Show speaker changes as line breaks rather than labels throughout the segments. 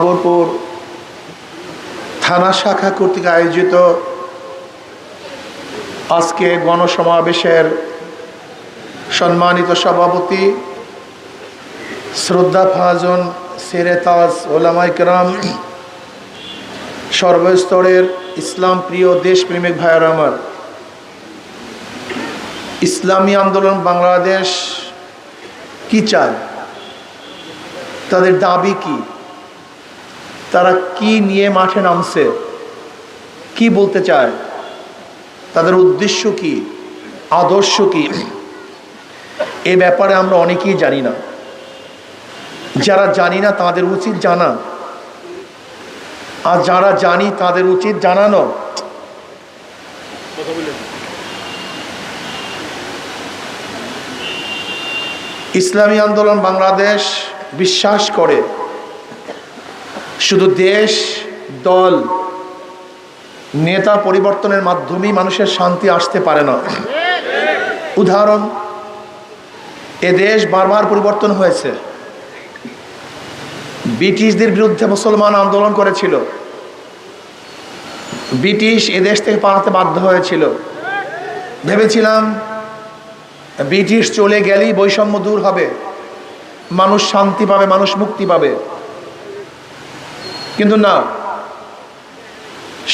খবরপুর থানা শাখা কর্তৃক আয়োজিত আজকে গণসমাবেশের সম্মানিত সভাপতি শ্রদ্ধাভাজন সেরেতাজ ওলামায়ে কেরাম, সর্বস্তরের ইসলাম প্রিয় দেশপ্রেমিক ভাইয়েরা আমার, ইসলামী আন্দোলন বাংলাদেশ কি চায়, তাদের দাবি কি, তারা কি নিয়ে মাঠে নামছে, কি বলতে চায়, তাদের উদ্দেশ্য কি, আদর্শ কি, এ ব্যাপারে আমরা অনেকেই জানি না। যারা জানি না তাদের উচিত জানা, আর যারা জানি তাদের উচিত জানানো। ইসলামী আন্দোলন বাংলাদেশ বিশ্বাস করে শুধু দেশ, দল, নেতা পরিবর্তনের মাধ্যমেই মানুষের শান্তি আসতে পারে না। উদাহরণ, এ দেশ বারবার পরিবর্তন হয়েছে। ব্রিটিশদের বিরুদ্ধে মুসলমান আন্দোলন করেছিল, ব্রিটিশ এদেশ থেকে পালাতে বাধ্য হয়েছিল। ভেবেছিলাম ব্রিটিশ চলে গেলেই বৈষম্য দূর হবে, মানুষ শান্তি পাবে, মানুষ মুক্তি পাবে। কিন্তু না,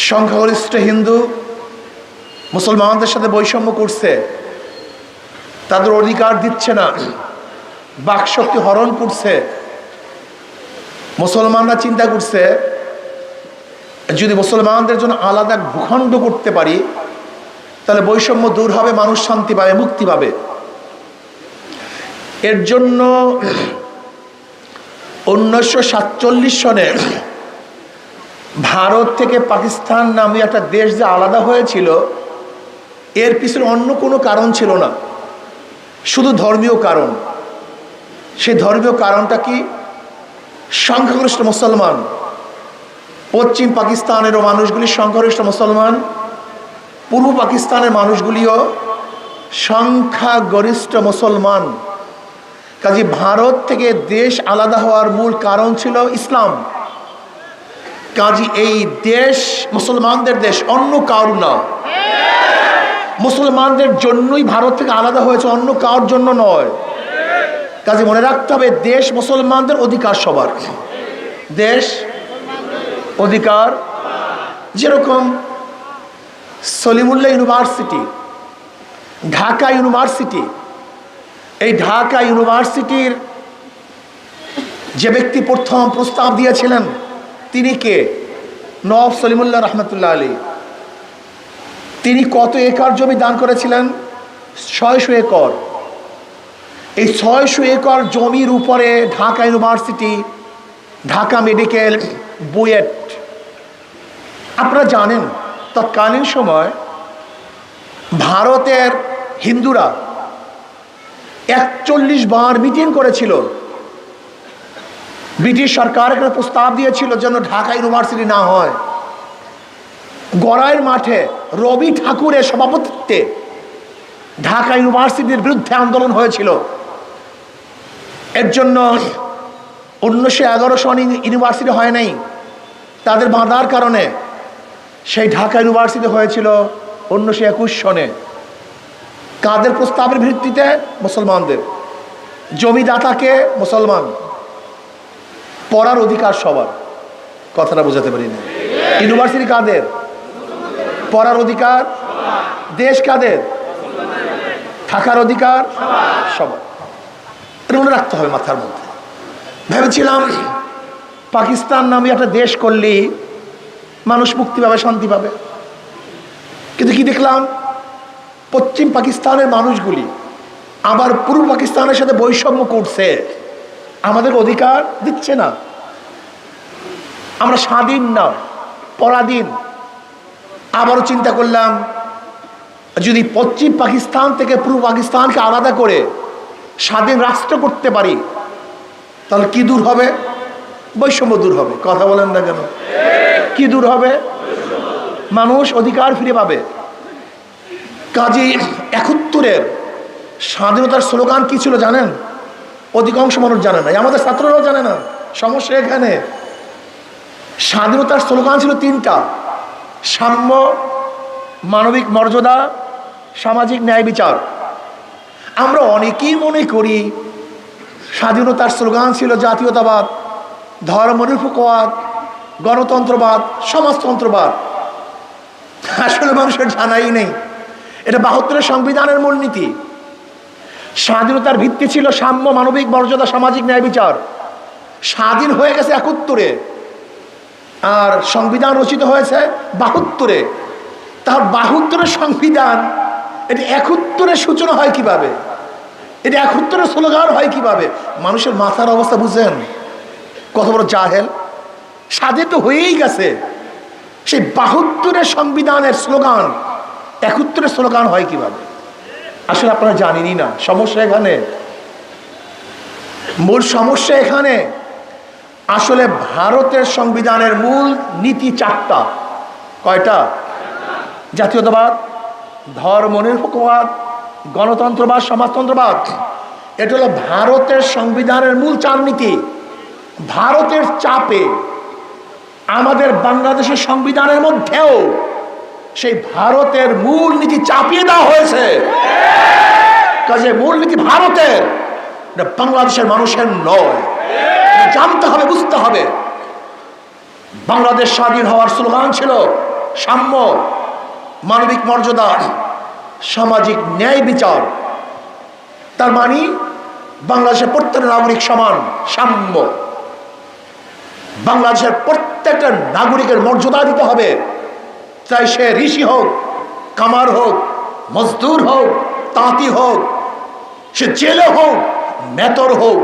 সংখ্যাগরিষ্ঠ হিন্দু মুসলমানদের সাথে বৈষম্য করছে, তাদের অধিকার দিচ্ছে না, বাকশক্তি হরণ করছে। মুসলমানরা চিন্তা করছে যদি মুসলমানদের জন্য আলাদা ভূখণ্ড করতে পারি তাহলে বৈষম্য দূর হবে, মানুষ শান্তি পাবে, মুক্তি পাবে। এর জন্য 1947 সনে ভারত থেকে পাকিস্তান নামে একটা দেশ যে আলাদা হয়েছিল, এর পিছনে অন্য কোনো কারণ ছিল না, শুধু ধর্মীয় কারণ। সেই ধর্মীয় কারণটা কি? সংখ্যাগরিষ্ঠ মুসলমান, পশ্চিম পাকিস্তানেরও মানুষগুলি সংখ্যাগরিষ্ঠ মুসলমান, পূর্ব পাকিস্তানের মানুষগুলিও সংখ্যাগরিষ্ঠ মুসলমান। কাজে ভারত থেকে দেশ আলাদা হওয়ার মূল কারণ ছিল ইসলাম। কাজে এই দেশ মুসলমানদের দেশ, অন্য কারো না। মুসলমানদের জন্যই ভারত থেকে আলাদা হয়েছে, অন্য কারোর জন্য নয়। কাজে মনে রাখতে হবে, দেশ মুসলমানদের, অধিকার সবার। দেশ অধিকার, যেরকম সলিমুল্লাহ ইউনিভার্সিটি, ঢাকা ইউনিভার্সিটি, এই ঢাকা ইউনিভার্সিটির যে ব্যক্তি প্রথম প্রস্তাব দিয়েছিলেন তিনি কে? নওয়াব সলিমুল্লাহ রহমতুল্লাহ আলী। তিনি কত একর জমি দান করেছিলেন? 600 একর। এই 600 একর জমির উপরে ঢাকা ইউনিভার্সিটি, ঢাকা মেডিকেল, বুয়েট। আপনারা জানেন তৎকালীন সময় ভারতের হিন্দুরা 41 বার মিটিং করেছিল। ব্রিটিশ সরকার একটা প্রস্তাব দিয়েছিল যেন ঢাকা ইউনিভার্সিটি না হয়। গড়াইয়ের মাঠে রবি ঠাকুরের সভাপতিত্বে ঢাকা ইউনিভার্সিটির বিরুদ্ধে আন্দোলন হয়েছিল। এর জন্য 1911 সনে ইউনিভার্সিটি হয় নাই, তাদের বাধার কারণে সেই ঢাকা ইউনিভার্সিটি হয়েছিল 1921 সনে। কাদের প্রস্তাবের ভিত্তিতে? মুসলমানদের। জমিদাতাকে মুসলমান, পড়ার অধিকার সবার। কথাটা বোঝাতে পারি না? ইউনিভার্সিটি কাদের? পড়ার অধিকার। দেশ কাদের? থাকার অধিকার সবার। এটা মনে রাখতে হবে মাথার মধ্যে। ভেবেছিলাম পাকিস্তান নামে একটা দেশ করলেই মানুষ মুক্তি পাবে, শান্তি পাবে। কিন্তু কি দেখলাম? পশ্চিম পাকিস্তানের মানুষগুলি আবার পূর্ব পাকিস্তানের সাথে বৈষম্য করছে, আমাদের অধিকার দিচ্ছে না। আমরা স্বাধীন না, পরাধীন। আবারও চিন্তা করলাম, যদি পশ্চিম পাকিস্তান থেকে পূর্ব পাকিস্তানকে আলাদা করে স্বাধীন রাষ্ট্র করতে পারি তাহলে কি দূর হবে? বৈষম্য দূর হবে। কথা বলেন না কেন? কি দূর হবে? মানুষ অধিকার ফিরে পাবে। কাজেই 71-এর স্বাধীনতার স্লোগান কি ছিল জানেন? অধিকাংশ মানুষ জানে না, আমাদের ছাত্ররাও জানে না। সমস্যা এখানে স্বাধীনতার স্লোগান ছিল তিনটা: সাম্য, মানবিক মর্যাদা, সামাজিক ন্যায় বিচার। আমরা অনেকেই মনে করি স্বাধীনতার স্লোগান ছিল জাতীয়তাবাদ, ধর্মনিরপেক্ষবাদ, গণতন্ত্রবাদ, সমাজতন্ত্রবাদ। আসলে মানুষের জানাই নেই এটা ৭২ সংবিধানের মূলনীতি। স্বাধীনতার ভিত্তি ছিল সাম্য, মানবিক মর্যাদা, সামাজিক ন্যায় বিচার। স্বাধীন হয়ে গেছে ৭১, আর সংবিধান রচিত হয়েছে ৭২। তার ৭২ সংবিধান, এটি ৭১ সূচনা হয় কিভাবে? এটি ৭১ স্লোগান হয় কিভাবে? মানুষের মাথার অবস্থা বুঝেন? কত বড় জাহেল! স্বাধীন তো হয়েই গেছে, সেই ৭২ সংবিধানের স্লোগান ৭১ স্লোগান হয় কিভাবে? আসলে আপনারা জানেনই না। সমস্যা এখানে, মূল সমস্যা এখানে। আসলে ভারতের সংবিধানের মূল নীতি ৪টা। কয়টা? জাতীয়তাবাদ, ধর্মনিরপেক্ষবাদ, গণতন্ত্রবাদ, সমাজতন্ত্রবাদ। এটা হলো ভারতের সংবিধানের মূল ৪ নীতি। ভারতের চাপে আমাদের বাংলাদেশের সংবিধানের মধ্যেও সেই ভারতের মূল নীতি চাপিয়ে দেওয়া হয়েছে। কাজে মূল নীতি ভারতের, বাংলাদেশের মানুষের নয়। জানতে হবে, বুঝতে হবে। বাংলাদেশ স্বাধীন হওয়ার স্লোগান ছিল সাম্য, মানবিক মর্যাদা, সামাজিক ন্যায় বিচার। তার মানে বাংলাদেশের প্রত্যেকটা নাগরিক সমান, সাম্য। বাংলাদেশের প্রত্যেকটা নাগরিকের মর্যাদা দিতে হবে, চাই সে ঋষি হোক, কামার হোক, মজদুর হোক, তাঁতি হোক, সে জেলে হোক, মেতর হোক,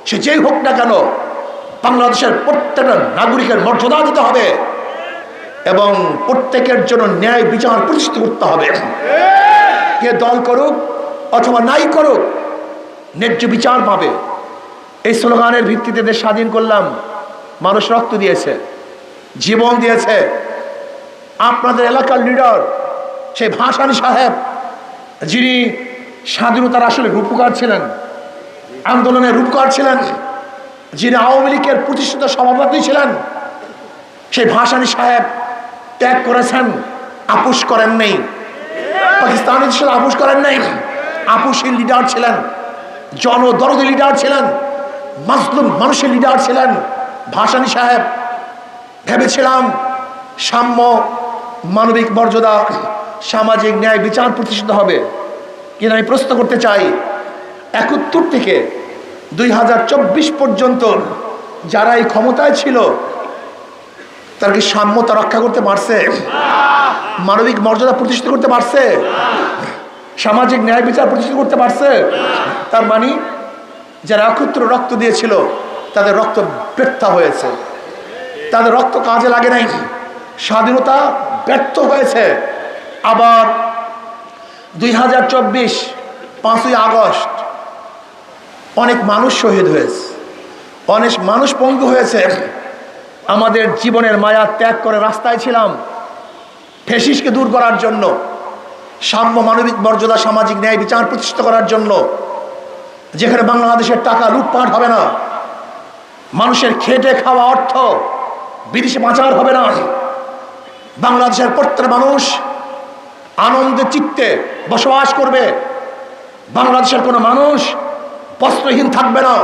সে যেই হোক না কেন, বাংলাদেশের প্রত্যেকটা নাগরিকের মর্যাদা দিতে হবে এবং প্রত্যেকের জন্য ন্যায় বিচার প্রতিষ্ঠিত করতে হবে। কে দল করুক অথবা নাই করুক, ন্যায্য বিচার পাবে। এই স্লোগানের ভিত্তিতে দেশ স্বাধীন করলাম। মানুষ রক্ত দিয়েছে, জীবন দিয়েছে। আপনাদের এলাকার লিডার সেই ভাসানী সাহেব, যিনি স্বাধীনতার আসলে রূপকার ছিলেন, আন্দোলনের রূপকার ছিলেন, যিনি আওয়ামী লীগের প্রতিষ্ঠিত সভাপতি ছিলেন, সেই ভাসানী সাহেব ত্যাগ করেছেন, আপোষ করেন নেই। পাকিস্তানের সাথে আপোষ করেন নাই। আপোষহীন লিডার ছিলেন, জনদরদি লিডার ছিলেন, মাজলুম মানুষের লিডার ছিলেন ভাসানী সাহেব। ভেবেছিলাম সাম্য, মানবিক মর্যাদা, সামাজিক ন্যায় বিচার প্রতিষ্ঠিত হবে। কিন্তু আমি প্রশ্ন করতে চাই, ৭১ থেকে ২০২৪ পর্যন্ত যারা এই ক্ষমতায় ছিল, তারা কি সাম্যতা রক্ষা করতে পারছে? মানবিক মর্যাদা প্রতিষ্ঠিত করতে পারছে? সামাজিক ন্যায় বিচার প্রতিষ্ঠিত করতে পারছে? তার মানে যারা ৭১ রক্ত দিয়েছিল তাদের রক্ত ব্যর্থ হয়েছে, তাদের রক্ত কাজে লাগে নাই, স্বাধীনতা ব্যর্থ হয়েছে। আবার ২০২৪ ৫ই আগস্ট অনেক মানুষ শহীদ হয়েছে, অনেক মানুষ পঙ্গু হয়েছে। আমাদের জীবনের মায়া ত্যাগ করে রাস্তায় ছিলাম ফ্যাসিস্টকে দূর করার জন্য, সাম্য, মানবিক মর্যাদা, সামাজিক ন্যায় বিচার প্রতিষ্ঠিত করার জন্য, যেখানে বাংলাদেশের টাকা লুটপাট হবে না, মানুষের খেটে খাওয়া অর্থ বিদেশে পাচার হবে না, বাংলাদেশের প্রত্যেক মানুষ আনন্দে চিত্তে বসবাস করবে, বাংলাদেশের কোনো মানুষ বস্ত্রহীন থাকবে না,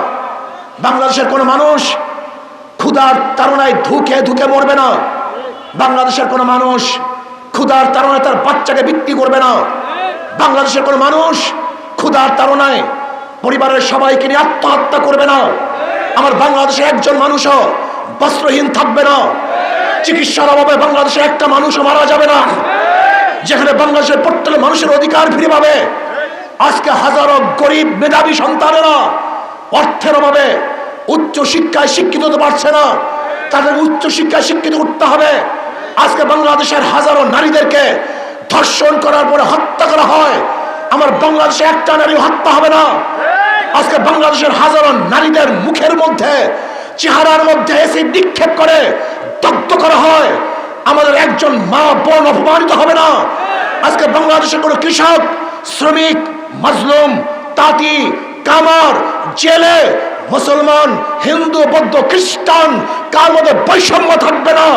বাংলাদেশের কোনো মানুষ ক্ষুধার তাড়নায় ধুকে ধুকে মরবে না, বাংলাদেশের কোনো মানুষ ক্ষুধার তাড়নায় তার বাচ্চাকে বিক্রি করবে না, বাংলাদেশের কোনো মানুষ ক্ষুধার তাড়নায় পরিবারের সবাইকে নিয়ে আত্মহত্যা করবে না, আমার বাংলাদেশে একজন মানুষও বস্ত্রহীন থাকবে না, চিকিৎসার অভাবে বাংলাদেশে একটা মানুষও মারা যাবে না, যেখানে বাংলাদেশের প্রত্যেক মানুষের অধিকার ফিরে পাবে। আজকে হাজারো গরিব মেধাবী সন্তানেরা অর্থের অভাবে উচ্চ শিক্ষায় শিক্ষিত হতে পারছে না, তাদের উচ্চ শিক্ষায় শিক্ষিত করতে হবে। আজকে বাংলাদেশের হাজারো নারীদেরকে ধর্ষণ করার পরে হত্যা করা হয়, আমার বাংলাদেশে একটা নারী হত্যা হবে না। আজকে বাংলাদেশের হাজারো নারীদের মুখের মধ্যে, চেহারার মধ্যে এসিড নিক্ষেপ করে দগ্ধ করা হয়, আমাদের একজন মা বোন অপমানিত হবে না। আজকে বাংলাদেশের কোনো কৃষক, শ্রমিক, মাজলুম, তাঁতি, কামার, জেলে, মুসলমান, হিন্দু, বৌদ্ধ, খ্রিস্টান কার মধ্যে বৈষম্য থাকবে না।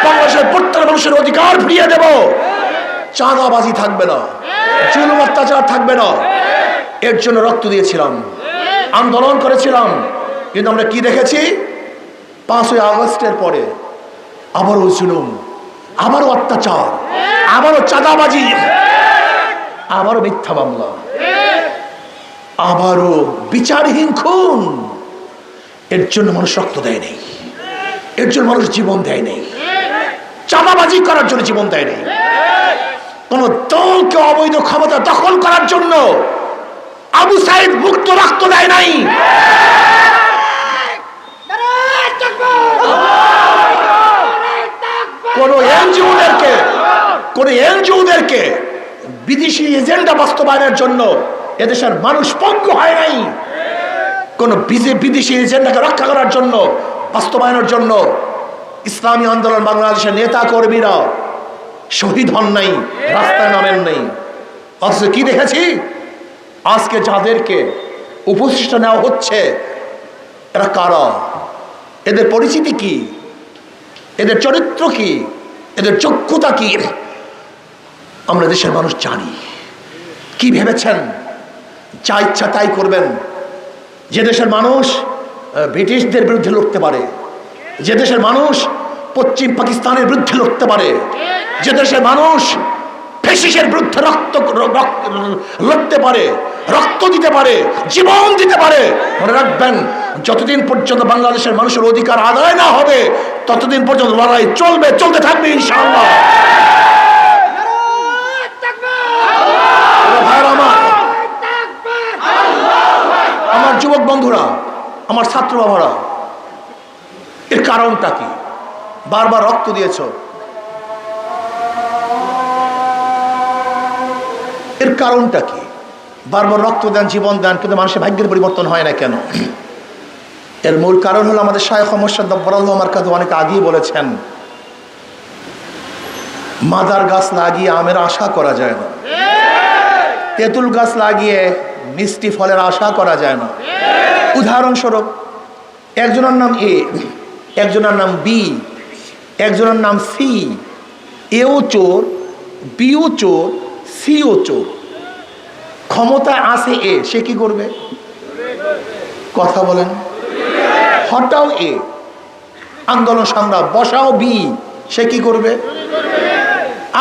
বাংলাদেশের প্রত্যেক মানুষের অধিকার ফিরিয়ে দেব। চাঁদাবাজি থাকবে না, জুলুম অত্যাচার থাকবে না। এর জন্য রক্ত দিয়েছিলাম, আন্দোলন করেছিলাম। কিন্তু আমরা কি দেখেছি? 5ই আগস্টের পরে আবারও জুলুম, আবারও অত্যাচার, আবারও চাঁদাবাজি, আবারও মিথ্যা মামলা, আবারও বিচারহীন খুন। এর জন্য মানুষ রক্ত দেয় নেই, এর জন্য মানুষ জীবন দেয় নেই, চাঁদাবাজি করার জন্য জীবন দেয় নেই, কোন দলকে অবৈধ ক্ষমতা দখল করার জন্য আবু সাইদ মুক্ত রক্ত দেয় নাই। কোন এনজিওদেরকে বিদেশি এজেন্ডা বাস্তবায়নের জন্য এদেশের মানুষ পঙ্গ হয় নাই। কোন বিদেশি এজেন্ডাকে রক্ষা করার জন্য, বাস্তবায়নের জন্য ইসলামী আন্দোলন বাংলাদেশের নেতা কর্মীরা শহীদ হন নাই, রাস্তায় নামেন নাই। অথচ কি দেখেছি? আজকে যাদেরকে উপদেষ্টা নেওয়া হচ্ছে, এরা কারা? এদের পরিচিতি কি? এদের চরিত্র কি? এদের যোগ্যতা কি? আমরা দেশের মানুষ জানি। কি ভেবেছেন যা ইচ্ছা তাই করবেন? যে দেশের মানুষ ব্রিটিশদের বিরুদ্ধে লড়তে পারে, যে দেশের মানুষ পশ্চিম পাকিস্তানের বিরুদ্ধে লড়তে পারে, যে দেশের মানুষ ফ্যাসিস্টের বিরুদ্ধে লড়তে পারে, রক্ত দিতে পারে, জীবন দিতে পারে, মনে রাখবেন যতদিন পর্যন্ত বাংলাদেশের মানুষের অধিকার আদায় না হবে ততদিন পর্যন্ত লড়াই চলবে, চলতে থাকবে ইনশাআল্লাহ। আমার যুবক বন্ধুরা, আমার ছাত্র বাবারা, এর কারণটা কি? বারবার রক্ত দিয়েছ, এর কারণটা কি? বারবার রক্ত দেন, জীবন দেন, কিন্তু মানুষের ভাগ্যের পরিবর্তন হয় না কেন? এর মূল কারণ হলো আমাদের শায়খ মুর্শিদ দাব্বারাল্লাহু মারকাযুহু অনেক আগেই বলেছেন, মাদার গাছ লাগিয়ে আমের আশা করা যায় না, তেঁতুল গাছ লাগিয়ে মিষ্টি ফলের আশা করা যায় না। উদাহরণস্বরূপ, একজনের নাম এ, একজনের নাম বি, একজনের নাম সি। এও চোর, বিও চোর, সিও চোর। ক্ষমতা আছে এ, সে কি করবে? কথা বলেন। হটাও এ, আন্দোলন সংগ্রাম, বসাও বি, সে কি করবে?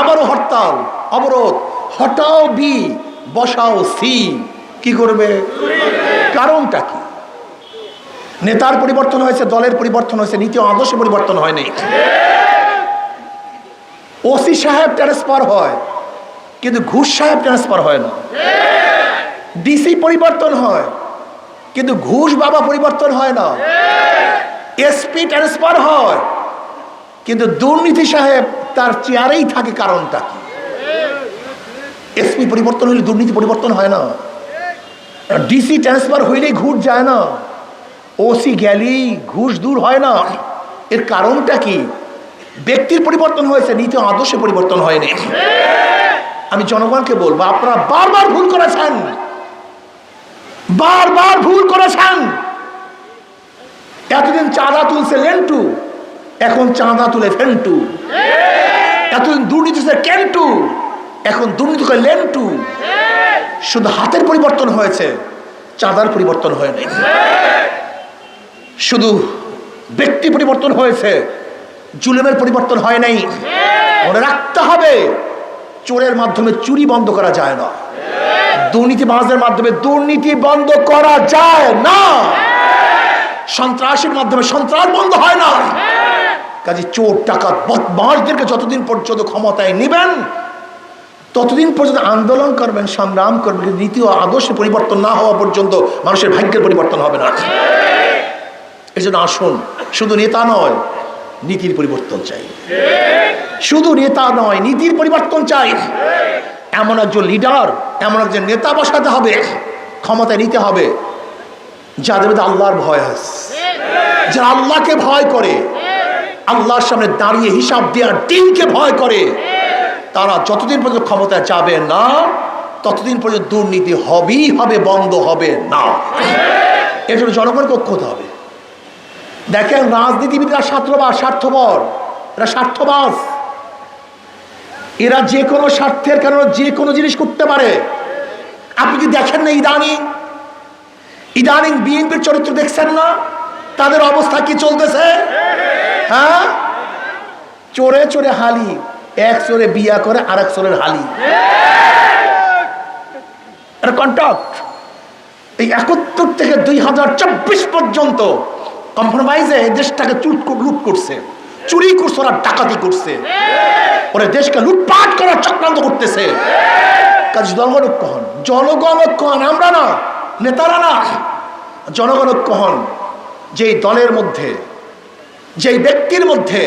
আবারও হরতাল, অবরোধ, হটাও বি, বসাও সি, কি করবে? কারণটা কি? নেতার পরিবর্তন হয়েছে, দলের পরিবর্তন হয়েছে, নীতি আদর্শ পরিবর্তন হয়নি। ওসি সাহেব ট্রান্সফার হয়, কিন্তু ঘুষ সাহেব ট্রান্সফার হয় না। ডিসি পরিবর্তন হয়, কিন্তু ঘুষ বাবা পরিবর্তন হয় না। এসপি ট্রান্সফার হয়, কিন্তু দুর্নীতি সাহেব তার চেয়ারেই থাকে। কারণটা কি? এসপি পরিবর্তন হইলে দুর্নীতি পরিবর্তন হয় না, ডিসি ট্রান্সফার হইলেই ঘুষ যায় না, ওসি গেলেই ঘুষ দূর হয় না। এর কারণটা কি? ব্যক্তির পরিবর্তন হয়েছে, নীতি আদর্শে পরিবর্তন হয়নি। আমি জনগণকে বলবো, আপনারা বারবার ভুল করেছেন, বারবার ভুল করেছেন। এতদিন চাঁদা তুলছে লেন্টু, এখন চাঁদা তুলে ফেন্টু। এতদিন দুর্নীতি কেন্টু, এখন দুর্নীতি করে লেন্টু। শুধু হাতের পরিবর্তন হয়েছে, চাঁদার পরিবর্তন হয়নি। শুধু ব্যক্তি পরিবর্তন হয়েছে, জুলুমের পরিবর্তন হয় নাই। মনে রাখতে হবে, চোরের মাধ্যমে চুরি বন্ধ করা যায় না, দুর্নীতিবাজদের মাধ্যমে দুর্নীতি বন্ধ করা যায় না, সন্ত্রাসীর মাধ্যমে সন্ত্রাস বন্ধ হয় না। কাজে চোর, ডাকাত, বদমাশদেরকে যতদিন পর্যন্ত ক্ষমতায় নেবেন ততদিন পর্যন্ত আন্দোলন করবেন, সংগ্রাম করবেন, নীতি ও আদর্শে পরিবর্তন না হওয়া পর্যন্ত মানুষের ভাগ্যের পরিবর্তন হবে না। এই জন্য আসুন, শুধু নেতা নয়, নীতির পরিবর্তন চাই। শুধু নেতা নয়, নীতির পরিবর্তন চাই। এমন একজন লিডার, এমন একজন নেতা বসাতে হবে, ক্ষমতায় নিতে হবে যাদের মধ্যে আল্লাহর ভয় আছে, যারা আল্লাহকে ভয় করে, আল্লাহর সামনে দাঁড়িয়ে হিসাব দেওয়ার দিনকে ভয় করে। তারা যতদিন পর্যন্ত ক্ষমতায় যাবে না ততদিন পর্যন্ত দুর্নীতি হবেই হবে, বন্ধ হবে না। এর জন্য জনগণকে ঐক্য হতে হবে। দেখেন রাজনীতিবিদরা স্বার্থপর, এরা স্বার্থবাজ, এরা যে কোনো স্বার্থের কারণে যে কোনো জিনিস করতে পারে। আপনি কি দেখেন না ইদানিং বিএনপির চরিত্র দেখছেন না? তাদের অবস্থা কি চলতেছে? হ্যাঁ, চোরে চোরে হালি, এক চোরে বিয়া করে আর এক চোরের হালি, কন্ট্রাক্ট। এই 71 থেকে 2024 পর্যন্ত কম্প্রোমাইজে দেশটাকে লুট করছে, চুরি করছে, ওরা ডাকাতি করছে, ওরা দেশকে লুটপাট করার চক্রান্ত করতেছে। কাজে জনগণ ঐক্য হন, জনগণ ঐক্য হন, আমরা না, নেতারা না, জনগণ ঐক্য হন। যেই দলের মধ্যে, যেই ব্যক্তির মধ্যে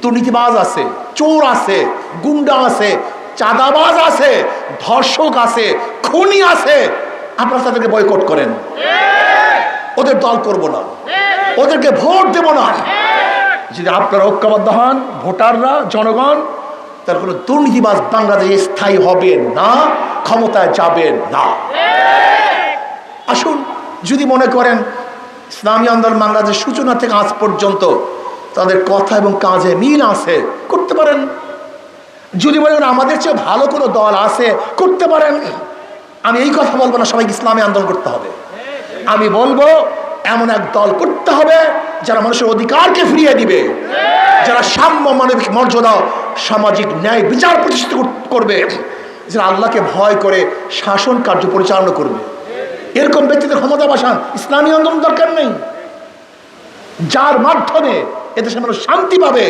দুর্নীতিবাজ আছে, চোর আছে, গুন্ডা আছে, চাঁদাবাজ আছে, ধর্ষক আছে, খুনি আছে, আপনারা তাদেরকে বয়কট করেন। ওদের দল করব না, ওদেরকে ভোট দেব না। যদি আপনারা ঐক্যবদ্ধ হন, ভোটাররা, জনগণ, তার কোনো দুর্নীতিবাজ বাংলাদেশে স্থায়ী হবে না, ক্ষমতায় যাবে না। আসুন, যদি মনে করেন ইসলামী আন্দোলন বাংলাদেশের সূচনা থেকে আজ পর্যন্ত তাদের কথা এবং কাজে মিল আছে, করতে পারেন। যদি মনে করেন আমাদের চেয়ে ভালো কোনো দল আছে, করতে পারেন। আমি এই কথা বলবো না সবাইকে ইসলামী আন্দোলন করতে হবে, আমি বলবো এমন এক দল করতে হবে যারা মানুষের অধিকারকে ফিরিয়ে দিবে, যারা সাম্য, মানবিক মর্যাদা, সামাজিক ন্যায় বিচার প্রতিষ্ঠিত করবে, যারা আল্লাহকে ভয় করে শাসন কার্য পরিচালনা করবে। এরকম ব্যক্তিদের ক্ষমতা বসান, ইসলামী আন্দোলন দরকার নেই। যার মাধ্যমে এদেশের মানুষ শান্তি পাবে,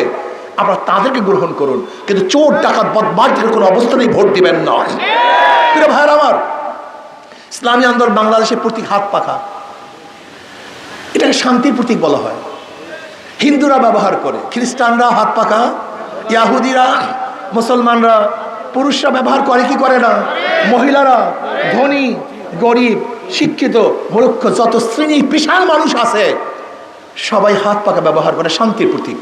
আপনারা তাদেরকে গ্রহণ করুন, কিন্তু চোর ডাকাত বদমাশদের কোনো অবস্থাতেই ভোট দিবেন না। প্রিয় ভাইয়ের আমার, ইসলামী আন্দোলন বাংলাদেশের প্রতীক হাত পাখা, এটাকে শান্তির প্রতীক বলা হয়। হিন্দুরা ব্যবহার করে, খ্রিস্টানরা হাত পাখা, ইয়াহুদিরা, মুসলমানরা, পুরুষরা ব্যবহার করে কি করে না, মহিলারা, ধনী গরিব, শিক্ষিত মূর্খ, যত শ্রেণী পেশার মানুষ আছে সবাই হাত পাখা ব্যবহার করে, শান্তির প্রতীক।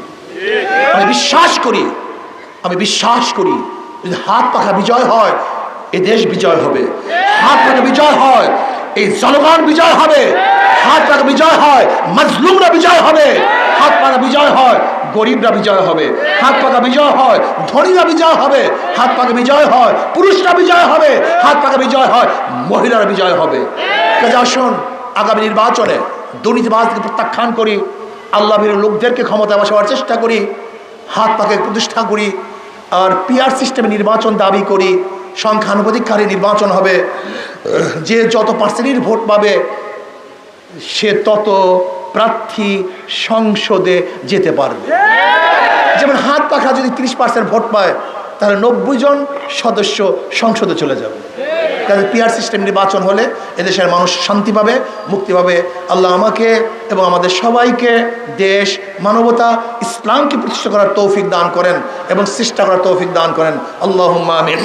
আমি বিশ্বাস করি যদি হাত পাখা বিজয় হয়, এই দেশ বিজয় হবে। হাত পাখা বিজয় হয়, এই জনগণ বিজয় হবে। হাত পাখা বিজয় হয়, মাজলুমরা বিজয় হবে। হাত পাখা বিজয় হয়, গরিবরা বিজয় হবে। হাত পাখা বিজয় হয়, ধনীরা বিজয় হবে। হাত পাখা বিজয় হয়, পুরুষরা বিজয় হবে। হাত পাখা বিজয় হয়, মহিলারা বিজয় হবে। কাজে আসুন, আগামী নির্বাচনে দুর্নীতিবাজকে প্রত্যাখ্যান করি, আল্লাহ ভীরু লোকদেরকে ক্ষমতায় বসাবার চেষ্টা করি, হাত পাকে প্রতিষ্ঠা করি, আর পিআর সিস্টেমে নির্বাচন দাবি করি। সংখ্যানুপাতিক হারে নির্বাচন হবে, যে যত পার্সেন্টের ভোট পাবে সে তত প্রার্থী সংসদে যেতে পারবে। যেমন হাত পাখা যদি 30% ভোট পায়, তাহলে 90 জন সদস্য সংসদে চলে যাবে। কাজে পিআর সিস্টেম নির্বাচন হলে এদেশের মানুষ শান্তি পাবে, মুক্তি পাবে। আল্লাহ আমাকে এবং আমাদের সবাইকে দেশ, মানবতা, ইসলামকে প্রতিষ্ঠা করার তৌফিক দান করেন এবং চেষ্টা করার তৌফিক দান করেন। আল্লাহুম্মা আমিন।